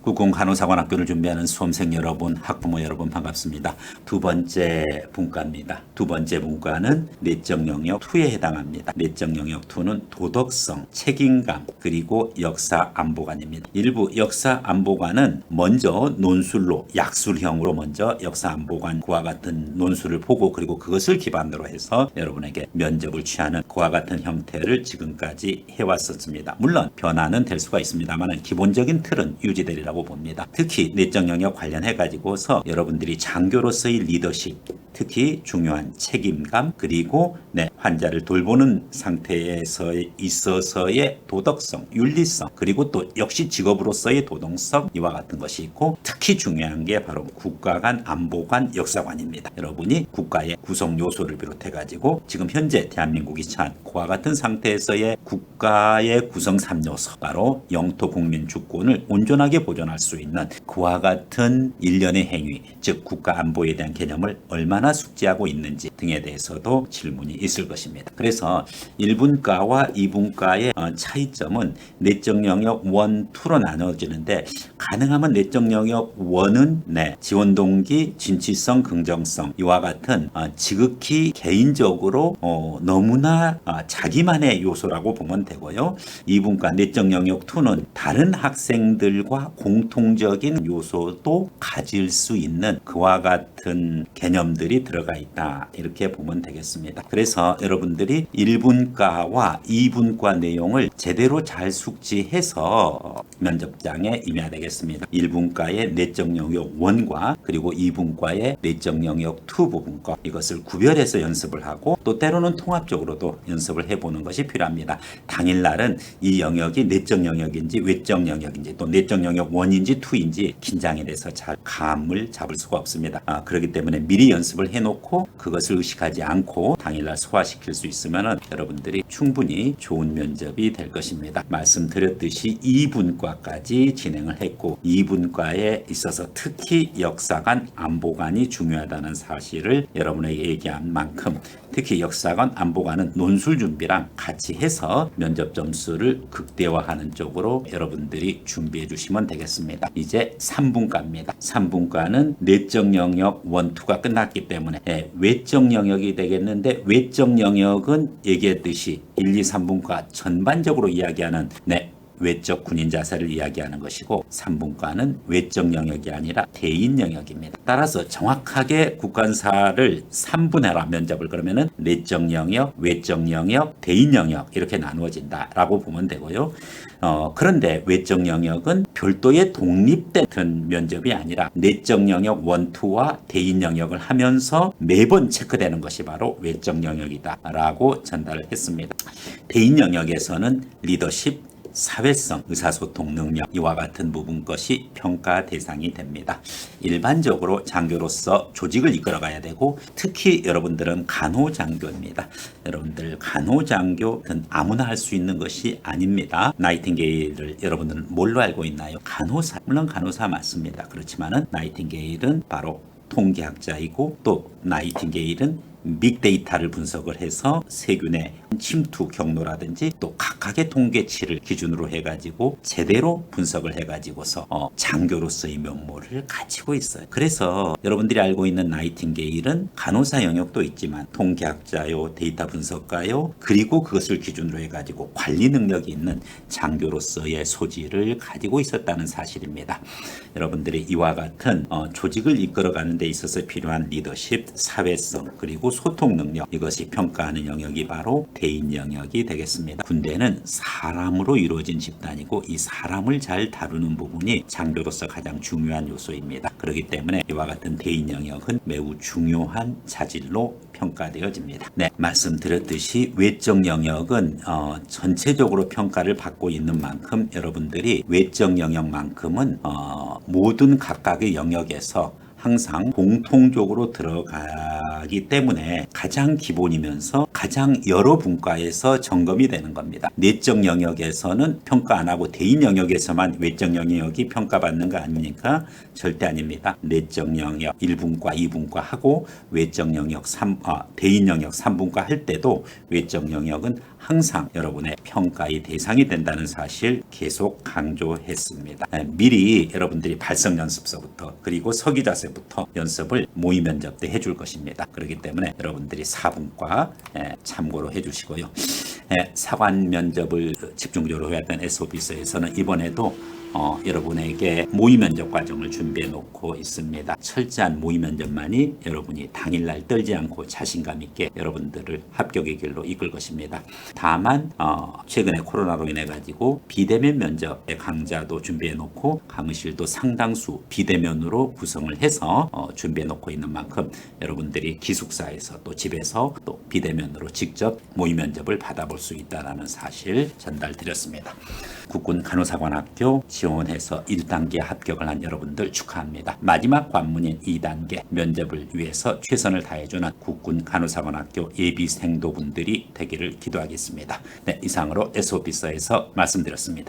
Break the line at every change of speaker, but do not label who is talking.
국공간호사관학교를 준비하는 수험생 여러분, 학부모 여러분 반갑습니다. 두 번째 분과입니다. 두 번째 분과는 내적 영역 2에 해당합니다. 내적 영역 2는 도덕성, 책임감, 그리고 역사 안보관입니다. 일부 역사 안보관은 먼저 논술로 약술형으로 먼저 역사 안보관 그와 같은 논술을 보고 그리고 그것을 기반으로 해서 여러분에게 면접을 취하는 그와 같은 형태를 지금까지 해왔었습니다. 물론 변화는 될 수가 있습니다만 기본적인 틀은 유지되리라고 봅니다. 특히 내적 영역 관련해 가지고서 여러분들이 장교로서의 리더십, 특히 중요한 책임감, 그리고 환자를 돌보는 상태에서 있어서의 도덕성, 윤리성, 그리고 또 역시 직업으로서의 도덕성, 이와 같은 것이 있고, 특히 중요한 게 바로 국가 간 안보관 역사관입니다. 여러분이 국가의 구성 요소를 비롯해 가지고 지금 현재 대한민국이 처한 그와 같은 상태에서의 국가의 구성 3요소, 바로 영토 국민 주권을 온전하게 보존할 수 있는 그와 같은 일련의 행위, 즉 국가 안보에 대한 개념을 얼마나 숙지하고 있는지 등에 대해서도 질문이 있을 것입니다. 그래서 1분과와 2분과의 차이점은 내적 영역 1, 2로 나눠지는데, 가능하면 내적 영역 1은 지원 동기, 진취성, 긍정성 이와 같은 지극히 개인적으로 너무나 자기만의 요소라고 보면 되고요. 2분과 내적 영역 2는 다른 학생들과 공통적인 요소도 가질 수 있는 그와 같은 개념들이 들어가 있다, 이렇게 보면 되겠습니다. 그래서 여러분들이 1분과와 2분과 내용을 제대로 잘 숙지해서 면접장에 임해야 되겠습니다. 1분과의 내적 영역 1과 그리고 2분과의 내적 영역 2 부분과 이것을 구별해서 연습을 하고, 또 때로는 통합적으로도 연습을 해보는 것이 필요합니다. 당일날은 이 영역이 내적 영역인지 외적 영역인지 또 내적 영역 1인지 2인지 긴장이 돼서 잘 감을 잡을 수가 없습니다. 그렇기 때문에 미리 연습을 해놓고 그것을 의식하지 않고 당일날 소화시킬 수 있으면 여러분들이 충분히 좋은 면접이 될 것입니다. 말씀드렸듯이 2분과까지 진행을 했고, 2분과에 있어서 특히 역사관 안보관이 중요하다는 사실을 여러분에게 얘기한 만큼, 특히 역사관 안보관은 논술 준비랑 같이 해서 면접 점수를 극대화하는 쪽으로 여러분들이 준비해 주시면 되겠습니다. 이제 3분과입니다. 3분과는 내적 영역 1, 2가 끝났기 때문에 외적 영역이 되겠는데, 외적 영역은 얘기했듯이 1, 2, 3분과 전반적으로 이야기하는 외적 군인 자세를 이야기하는 것이고, 3분과는 외적 영역이 아니라 대인 영역입니다. 따라서 정확하게 국관사를 3분해라 면접을, 그러면은 내적 영역, 외적 영역, 대인 영역 이렇게 나누어진다라고 보면 되고요. 그런데 외적 영역은 별도의 독립된 면접이 아니라 내적 영역 1, 2와 대인 영역을 하면서 매번 체크되는 것이 바로 외적 영역이다라고 전달을 했습니다. 대인 영역에서는 리더십, 사회성, 의사소통 능력 이와 같은 부분 것이 평가 대상이 됩니다. 일반적으로 장교로서 조직을 이끌어가야 되고, 특히 여러분들은 간호장교입니다. 여러분들 간호장교는 아무나 할 수 있는 것이 아닙니다. 나이팅게일을 여러분들은 뭘로 알고 있나요? 간호사. 물론 간호사 맞습니다. 그렇지만은 나이팅게일은 바로 통계학자이고, 또 나이팅게일은 빅데이터를 분석을 해서 세균의 침투 경로라든지 또 각각의 통계치를 기준으로 해가지고 제대로 분석을 해가지고서 장교로서의 면모를 가지고 있어요. 그래서 여러분들이 알고 있는 나이팅게일은 간호사 영역도 있지만 통계학자요, 데이터 분석가요, 그리고 그것을 기준으로 해가지고 관리 능력이 있는 장교로서의 소질을 가지고 있었다는 사실입니다. 여러분들이 이와 같은 조직을 이끌어가는 데 있어서 필요한 리더십, 사회성, 그리고 소통 능력, 이것이 평가하는 영역이 바로 대인 영역이 되겠습니다. 군대는 사람으로 이루어진 집단이고, 이 사람을 잘 다루는 부분이 장교로서 가장 중요한 요소입니다. 그렇기 때문에 이와 같은 대인 영역은 매우 중요한 자질로 평가되어집니다. 말씀드렸듯이 외적 영역은 전체적으로 평가를 받고 있는 만큼 여러분들이 외적 영역만큼은 모든 각각의 영역에서 항상 공통적으로 들어가기 때문에 가장 기본이면서 가장 여러 분과에서 점검이 되는 겁니다. 내적 영역에서는 평가 안 하고 대인 영역에서만 외적 영역이 평가받는 거 아닙니까? 절대 아닙니다. 내적 영역 1분과 2분과 하고 외적 영역 대인 영역 3분과 할 때도 외적 영역은 항상 여러분의 평가의 대상이 된다는 사실 계속 강조했습니다. 미리 여러분들이 발성 연습서부터 그리고 서기 자세부터 연습을 모의 면접 때 해줄 것입니다. 그렇기 때문에 여러분들이 4분과 참고로 해주시고요. 사관 면접을 집중적으로 해야 하는 SOP서에서는 이번에도 여러분에게 모의 면접 과정을 준비해 놓고 있습니다. 철저한 모의 면접만이 여러분이 당일날 떨지 않고 자신감 있게 여러분들을 합격의 길로 이끌 것입니다. 다만 최근에 코로나로 인해 가지고 비대면 면접의 강좌도 준비해 놓고 강의실도 상당수 비대면으로 구성을 해서 준비해 놓고 있는 만큼 여러분들이 기숙사에서 또 집에서 또 비대면으로 직접 모의 면접을 받아볼 수 있다는 사실 전달드렸습니다. 국군 간호사관학교 지원해서 1단계 합격을 한 여러분들 축하합니다. 마지막 관문인 2단계 면접을 위해서 최선을 다해주는 국군 간호사관학교 예비생도분들이 되기를 기도하겠습니다. 네, 이상으로 SOP서에서 말씀드렸습니다.